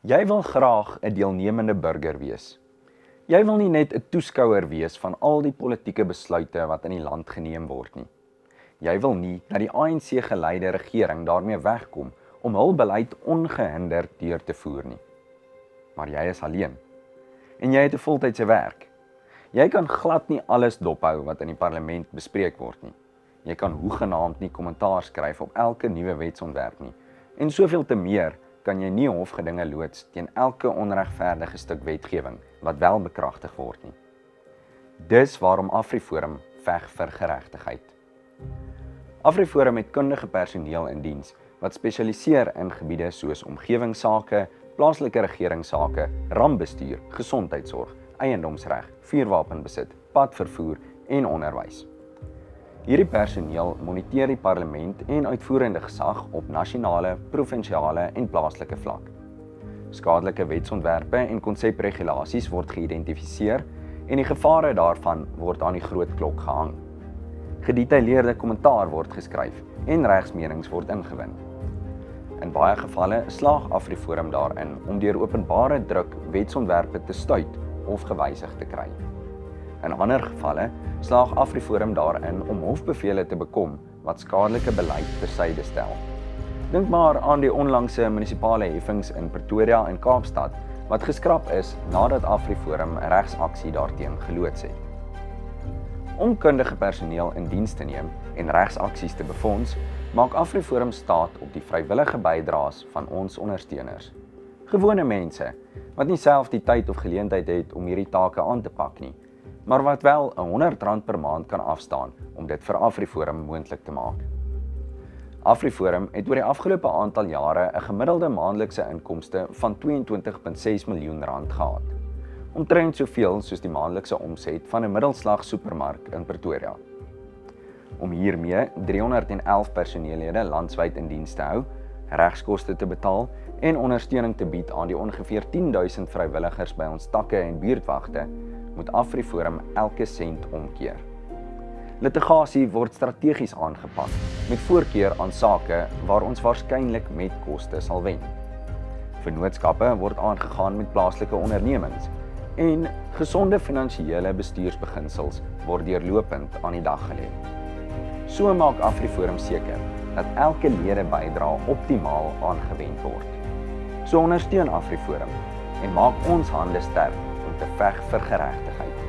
Jy wil graag 'n deelnemende burger wees. Jy wil nie net 'n toeskouer wees van al die politieke besluite wat in die land geneem word nie. Jy wil nie dat die ANC-geleide regering daarmee wegkom om hul beleid ongehinderd deur te voer nie. Maar jy is alleen. En jy het 'n voltydse werk. Jy kan glad nie alles dophou wat in die parlement bespreek word nie. Jy kan hoegenaamd nie kommentaar skryf op elke nuwe wetsontwerp nie. En soveel te meer kan jy nie hofgedinge loods teen elke onregverdige stuk wetgewing wat wel bekragtig word nie. Dis waarom AfriForum veg vir geregtigheid. AfriForum het kundige personeel in diens wat spesialiseer in gebiede soos omgewingsake, plaaslike regeringssake, rampbestuur, gesondheidsorg, eiendomsreg, vuurwapenbesit, padvervoer en onderwys. Hierdie personeel moniteer die parlement en uitvoerende gesag op nasionale, provinsiale en plaaslike vlak. Skadelike wetsontwerpe en konsepregulasies word geïdentifiseer en die gevare daarvan word aan die groot klok gehang. Gedetailleerde kommentaar word geskryf en regsmenings word ingewin. In baie gevalle slaag AfriForum daarin om deur openbare druk wetsontwerpe te stuit of gewysig te kry. In ander gevalle slaag AfriForum daarin om hofbevele te bekom wat skadelike beleid tersyde stel. Dink maar aan die onlangse munisipale heffings in Pretoria en Kaapstad wat geskraap is nadat AfriForum regsaksie daarteen geloods het. Om kundige personeel in diens te neem en regsaksies te befonds, maak AfriForum staat op die vrywillige bydraes van ons ondersteuners. Gewone mense wat nie self die tyd of geleentheid het om hierdie take aan te pak nie, maar wat wel R100 per maand kan afstaan om dit vir AfriForum moontlik te maak. AfriForum het oor die afgelope aantal jare 'n gemiddelde maandelikse inkomste van R22.6 miljoen gehad. Omtrent soveel soos die maandelikse omset van 'n middelslag supermark in Pretoria. Om hiermee 311 personeellede landwyd in diens te hou, regskoste te betaal en ondersteuning te bied aan die ongeveer 10.000 vrywilligers by ons takke en buurtwagte, moet AfriForum elke sent omkeer. Litigasie word strategies aangepak, met voorkeur aan sake waar ons waarskynlik met koste sal wen. Vennootskappe word aangegaan met plaaslike ondernemings en gesonde finansiële bestuursbeginsels word deurlopend aan die dag gelê. So maak AfriForum seker dat elke lede bydrae optimaal aangewend word. So ondersteun AfriForum en maak ons hande sterk om te veg vir geregtigheid.